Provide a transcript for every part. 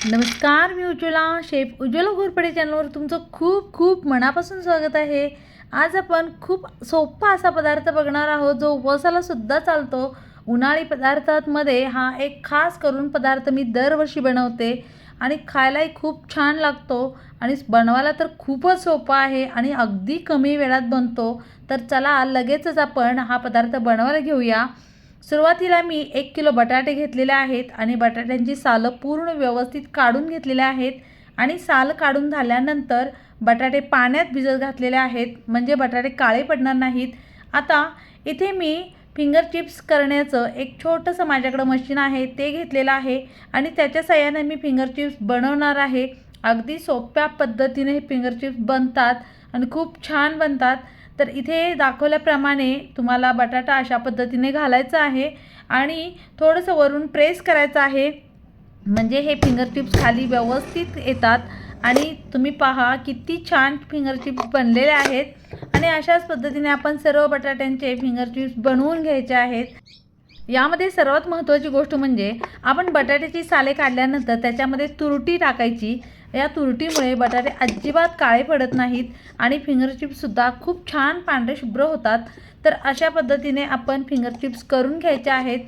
नमस्कार, मी उज्ज्वला. शेफ उज्ज्वला घोरपडे चॅनलवर तुमचं खूप खूप मनापासून स्वागत आहे. आज आपण खूप सोपा असा पदार्थ बघणार आहोत जो उपवासाला सुद्धा चालतो. उन्हाळी पदार्थांमध्ये हा एक खास करून पदार्थ मी दरवर्षी बनवते आणि खायलाही खूप छान लागतो आणि बनवायला तर खूपच सोपा आहे आणि अगदी कमी वेळात बनतो. तर चला लगेचच आपण हा पदार्थ बनवायला घेऊया. सुरुवातीला मी 1 किलो बटाटे घेतलेले आहेत आणि बटाट्यांची सालं पूर्ण व्यवस्थित काढून घेतलेले आहेत आणि साल काढून झाल्यानंतर बटाटे पाण्यात भिजत घातलेले आहेत म्हणजे बटाटे काळे पडणार नाहीत. आता इथे मी फिंगर चिप्स करण्याचं एक छोटंसं माझ्याकडं मशीन आहे ते घेतलेलं आहे आणि त्याच्या साहाय्याने मी फिंगर चिप्स बनवणार आहे. अगदी सोप्या पद्धतीने हे फिंगर चिप्स बनतात आणि खूप छान बनतात. तर इथे दाखवल्याप्रमाणे तुम्हाला बटाटा अशा पद्धतीने घालायचा आहे आणि थोडंसं वरून प्रेस करायचं आहे म्हणजे हे फिंगर चिप्स खाली व्यवस्थित येतात. आणि तुम्ही पहा किती छान फिंगर चिप्स बनलेले आहेत आणि अशाच पद्धतीने आपण सर्व बटाट्यांचे फिंगर चिप्स बनवून घ्यायचे आहेत. यामध्ये सर्वात महत्त्वाची गोष्ट म्हणजे आपण बटाट्याची साले काढल्यानंतर त्याच्यामध्ये तुरटी टाकायची. या तुरटीमुळे बटाटे अजिबात काळे पडत नाहीत आणि फिंगर चिप्ससुद्धा खूप छान पांढरे शुभ्र होतात. तर अशा पद्धतीने आपण फिंगर चिप्स करून घ्यायचे आहेत.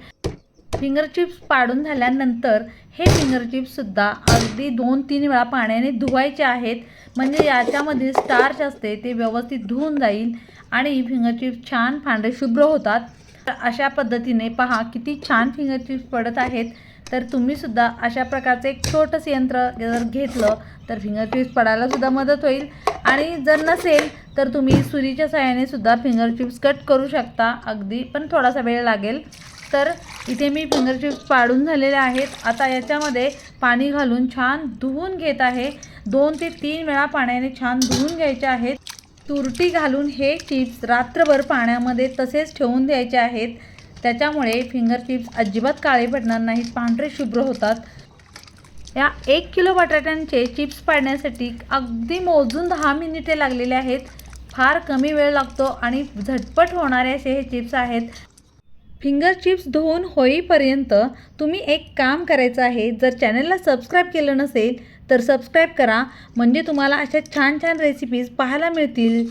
फिंगर चिप्स पाडून झाल्यानंतर हे फिंगर चिप्ससुद्धा अगदी 2-3 वेळा पाण्याने धुवायचे आहेत म्हणजे याच्यामध्ये स्टार्च असते ते व्यवस्थित धुवून जाईल आणि फिंगर चिप्स छान पांढरे शुभ्र होतात. तर अशा पद्धतीने पहा किती छान फिंगर चिप्स पडत आहेत. तर तुम्हीसुद्धा अशा प्रकारचं एक छोटंसं यंत्र जर घेतलं तर फिंगर चिप्स पडायलासुद्धा मदत होईल आणि जर नसेल तर तुम्ही सुरीच्या साहाय्याने सुद्धा फिंगर चिप्स कट करू शकता. अगदी पण थोडासा वेळ लागेल. तर इथे मी फिंगर चिप्स पाडून झालेले आहेत. आता याच्यामध्ये पाणी घालून छान धुवून घेत आहे. 2 ते 3 वेळा पाण्याने छान धुवून घ्यायचे आहेत. तुरटी घालून हे चिप्स रात्रभर पाण्यामध्ये तसेच ठेवून द्यायचे आहेत. त्याच्यामुळे फिंगर चिप्स अजिबात काळे पडणार नाहीत, पांढरे शुभ्र होतात. या 1 किलो बटाट्यांचे चिप्स पाडण्यासाठी अगदी मोजून 10 मिनिटे लागलेले आहेत. फार कमी वेळ लागतो आणि झटपट होणारे असे हे चिप्स आहेत. फिंगर चिप्स धुवून होईपर्यंत तुम्ही एक काम करायचं आहे. जर चॅनलला सबस्क्राईब केलं नसेल तर सबस्क्राईब करा म्हणजे तुम्हाला अशा छान छान रेसिपीज पाहायला मिळतील.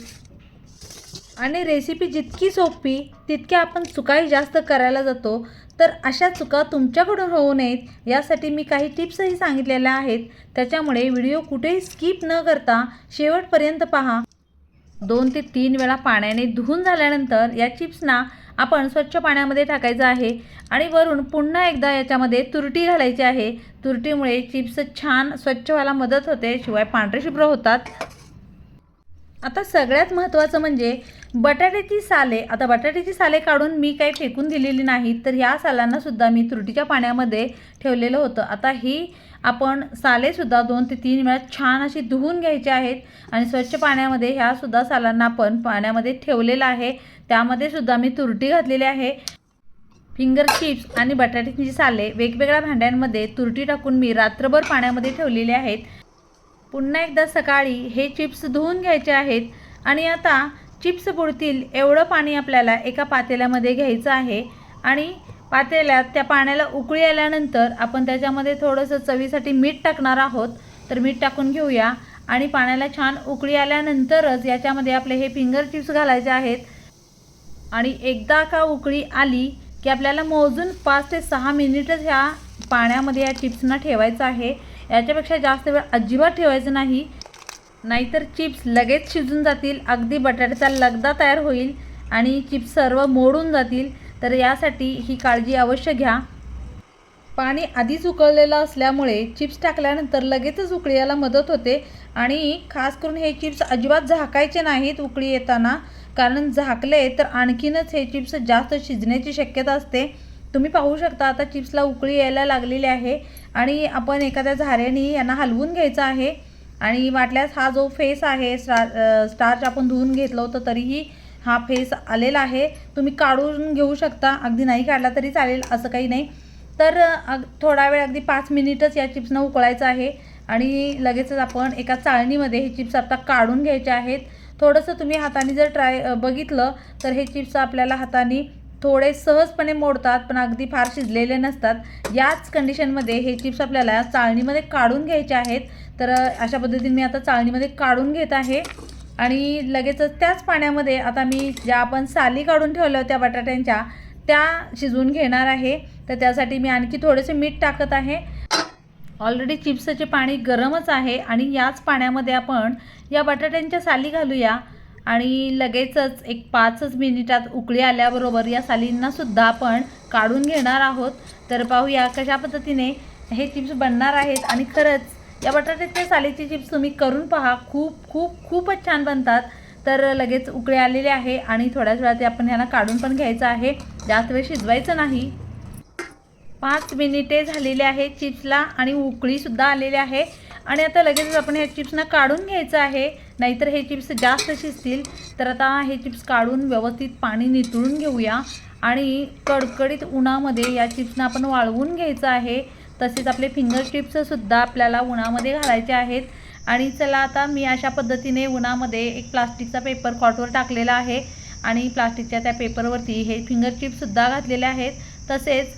आणि रेसिपी जितकी सोपी तितक्या आपण चुकाही जास्त करायला जातो. तर अशा चुका तुमच्याकडून होऊ नयेत यासाठी मी काही टिप्सही सांगितलेल्या आहेत. त्याच्यामुळे व्हिडिओ कुठेही स्किप न करता शेवटपर्यंत पहा. 2 ते 3 वेळा पाण्याने धुवून झाल्यानंतर या चिप्सना आपण स्वच्छ पाण्यामध्ये टाकायचं आहे आणि वरून पुन्हा एकदा याच्यामध्ये तुरटी घालायची आहे. तुरटीमुळे चिप्स छान स्वच्छ व्हायला मदत होते, शिवाय पांढरे शुभ्र होतात. आता सगळ्यात महत्त्वाचं म्हणजे बटाट्याची साले. आता बटाट्याची साले काढून मी काही फेकून दिलेली नाहीत, तर ह्या सालांनासुद्धा मी तुरटीच्या पाण्यामध्ये ठेवलेलं होतं. आता ही आपण सालेसुद्धा 2 ते 3 वेळा छान अशी धुवून घ्यायची आहेत आणि स्वच्छ पाण्यामध्ये ह्यासुद्धा सालांना आपण पाण्यामध्ये ठेवलेलं आहे. त्यामध्ये सुद्धा मी तुरटी घातलेली आहे. फिंगर चिप्स आणि बटाट्याची साले वेगवेगळ्या भांड्यांमध्ये तुरटी टाकून मी रात्रभर पाण्यामध्ये ठेवलेले आहेत. पुन्हा एकदा सकाळी हे चिप्स धुवून घ्यायचे आहेत आणि आता चिप्स बुडतील एवढं पाणी आपल्याला एका पातेल्यामध्ये घ्यायचं आहे आणि पातेल्यात त्या पाण्याला उकळी आल्यानंतर आपण त्याच्यामध्ये थोडंसं चवीसाठी मीठ टाकणार आहोत. तर मीठ टाकून घेऊया आणि पाण्याला छान उकळी आल्यानंतरच याच्यामध्ये आपले हे फिंगर चिप्स घालायचे आहेत. आणि एकदा का उकळी आली की आपल्याला मोजून 5 ते 6 मिनिटच ह्या पाण्यामध्ये या चिप्सना ठेवायचं आहे. याच्यापेक्षा जास्त वेळ अजिबात ठेवायचं नाही, नाहीतर चिप्स लगेच शिजून जातील, अगदी बटाट्याचा लगदा तयार होईल आणि चिप्स सर्व मोडून जातील. तर यासाठी ही काळजी अवश्य घ्या. पाणी आधीच उकळलेलं असल्यामुळे चिप्स टाकल्यानंतर लगेचच उकळी यायला मदत होते आणि खास करून हे चिप्स अजिबात झाकायचे नाहीत उकळी येताना, कारण झाकले तर आणखीनच हे चिप्स जास्त शिजण्याची शक्यता असते. तुम्ही पाहू शकता आता चिप्सला उकळी यायला लागलेली आहे आणि आपण एखाद्या झाऱ्याने यांना हलवून घ्यायचं आहे आणि वाटल्यास हा जो फेस आहे स्टार्च आपण धुवून घेतलं होतं तरीही हा फेस आलेला आहे. तुम्ही काढून घेऊ शकता, अगदी नाही काढला तरी चालेल, असं काही नाही. तर थोडा वेळ अगदी 5 मिनिटच या चिप्सना उकळायचं आहे आणि लगेचच आपण एका चाळणीमध्ये हे चिप्स आता काढून घ्यायचे आहेत. थोडंसं तुम्ही हाताने जर बघितलं तर हे चिप्स आपल्याला हाताने थोडे सहजपणे मोडतात, पण अगदी फार शिजलेले नसतात। याच कंडिशनमध्ये हे चिप्स आपल्याला चाळणीमध्ये काढून घ्यायचे आहेत। तर अशा पद्धतीने मी आता चाळणीमध्ये काढून घेत आहे आणि लगेचच त्याच पाण्यामध्ये आता मी ज्या आपण साली काढून ठेवल्या होत्या बटाट्यांच्या त्या शिजवून घेणार आहे। तर त्यासाठी मी आणखी थोडेसे मीठ टाकत आहे। ऑलरेडी चिप्सचे पाणी गरमच आहे आणि याच पाण्यामध्ये आपण या बटाट्यांच्या साली घालूया आणि लगेचच एक 5 मिनिटात उकळी आल्याबरोबर या सालींना सुद्धा आपण काढून घेणार आहोत। तर पाहूया कशा पद्धतीने हे चिप्स बनणार आहेत आणि खरंच या बटाट्याच्या सालीचे चिप्स तुम्ही करून पहा, खूपच छान बनतात। तर लगेच उकळी आलेली आहे आणि थोड्याच वेळात आपण ह्यांना काढून पण घ्यायचं आहे, जास्त वेळ शिजवायचं नाही। 5 मिनिटे झालेले आहे चिप्सला आणि उकळीसुद्धा आलेली आहे आणि आता लगेच आपण ह्या चिप्सना काढून घ्यायचं आहे, नाहीतर हे चिप्स जास्त शिजतील। तर आता हे चिप्स काढून व्यवस्थित पाणी नितळून घेऊया आणि कडकडीत उन्हामध्ये या चिप्सना आपण वाळवून घ्यायचं आहे। तसेच आपले फिंगर चिप्ससुद्धा आपल्याला उन्हामध्ये घालायचे आहेत। आणि चला आता मी अशा पद्धतीने उन्हामध्ये एक प्लास्टिकचा पेपर कॉटवर टाकलेला आहे आणि प्लास्टिकच्या त्या पेपरवरती हे फिंगर चिप्ससुद्धा घातलेले आहेत। तसेच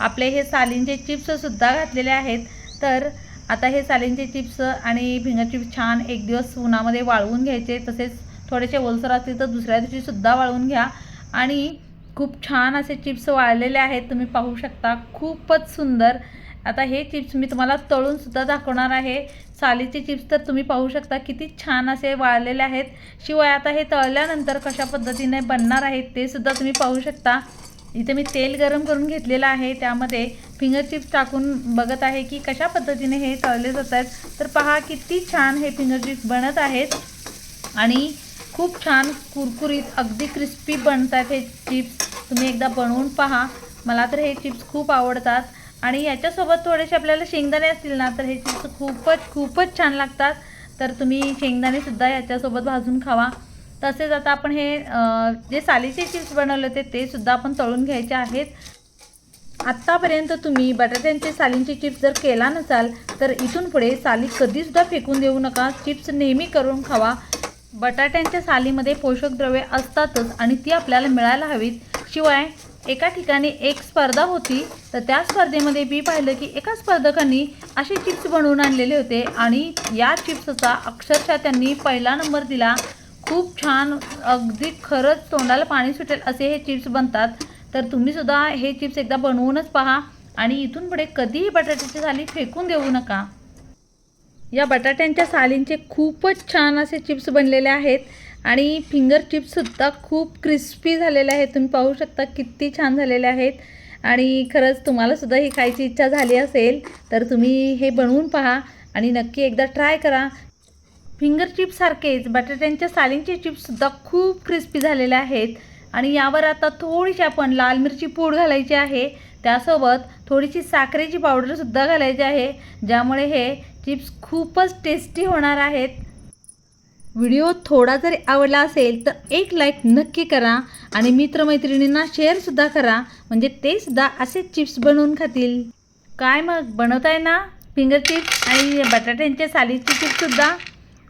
आपले हे सालींचे चिप्ससुद्धा घातलेले आहेत। तर आता हे सालींचे चिप्स आणि फिंगर चिप्स छान एक दिवस उन्हामध्ये वाळवून घ्यायचे। तसेच थोडेसे ओलसर असतील तर दुसऱ्या दिवशीसुद्धा वाळवून घ्या आणि खूप छान असे चिप्स वाळलेले आहेत, तुम्ही पाहू शकता, खूपच सुंदर। आता हे चिप्स मी तुम्हाला तळूनसुद्धा दाखवणार आहे। सालीचे चिप्स तर तुम्ही पाहू शकता किती छान असे वाळलेले आहेत। शिवाय आता हे तळल्यानंतर कशा पद्धतीने बनणार आहेत ते सुद्धा तुम्ही पाहू शकता। इथे मी तेल गरम करून घेतलेलं आहे, त्यामध्ये फिंगर चिप्स टाकून बघत आहे की कशा पद्धतीने हे तळले जात आहेत। तर पहा किती छान हे फिंगर चिप्स बनत आहेत आणि खूप छान कुरकुरीत अगदी क्रिस्पी बनतात हे चिप्स। तुम्ही एकदा बनवून पहा, मला तर हे चिप्स खूप आवडतात आणि याच्यासोबत थोडेसे आपल्याला शेंगदाणे असतील ना तर हे चिप्स खूपच छान लागतात। तर तुम्ही शेंगदाणेसुद्धा याच्यासोबत भाजून खावा। तसेच आता आपण हे जे सालीचे चिप्स बनवले होते ते सुद्धा आपण तळून घ्यायचे आहेत। आत्तापर्यंत तुम्ही बटाट्यांचे सालींचे चिप्स जर केला नसाल तर इथून पुढे साली कधीसुद्धा फेकून देऊ नका, चिप्स नेहमी करून खावा। बटाट्यांच्या सालीमध्ये पोषक द्रव्ये असतातच आणि ती आपल्याला मिळायला हवीत। शिवाय एका ठिकाणी एक स्पर्धा होती, तर त्या स्पर्धेमध्ये मी पाहिलं की एका स्पर्धकांनी असे चिप्स बनवून आणलेले होते आणि या चिप्सचा अक्षरशः त्यांनी पहिला नंबर दिला। खूप छान, अगदी खरंच तोंडाला पाणी सुटेल असे हे चिप्स बनतात। तर तुम्हीसुद्धा हे चिप्स एकदा बनवूनच पहा आणि इथून पुढे कधीही बटाट्याची साली फेकून देऊ नका। या बटाट्यांच्या सालींचे खूपच छान असे चिप्स बनलेले आहेत आणि फिंगर चिप्ससुद्धा खूप क्रिस्पी झालेले आहेत, तुम्ही पाहू शकता किती छान झालेले आहेत। आणि खरंच तुम्हालासुद्धा ही खायची इच्छा झाली असेल तर तुम्ही हे बनवून पहा आणि नक्की एकदा ट्राय करा। फिंगर चिप्ससारखेच बटाट्यांच्या सालींचे चिप्ससुद्धा खूप क्रिस्पी झालेले आहेत आणि यावर आता थोडीशी आपण लाल मिरची पूड घालायची आहे, त्यासोबत थोडीशी साखरेची पावडरसुद्धा घालायची आहे, ज्यामुळे हे चिप्स खूपच टेस्टी होणार आहेत। व्हिडिओ थोडा जरी आवडला असेल तर एक लाईक नक्की करा आणि मित्रमैत्रिणींना शेअरसुद्धा करा, म्हणजे ते सुद्धा असे चिप्स बनवून खातील। काय मग, बनवताय ना फिंगर चिप्स आणि बटाट्यांच्या सालीचे चिप्ससुद्धा?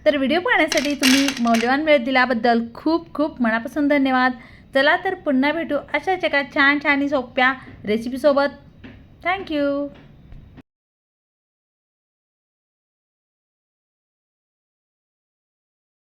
तर व्हिडिओ पाहण्यासाठी तुम्ही मौल्यवान वेळ दिल्याबद्दल खूप मनापासून धन्यवाद। चला तर पुन्हा भेटू अशाच एका छान सोप्या रेसिपीसोबत। थँक्यू।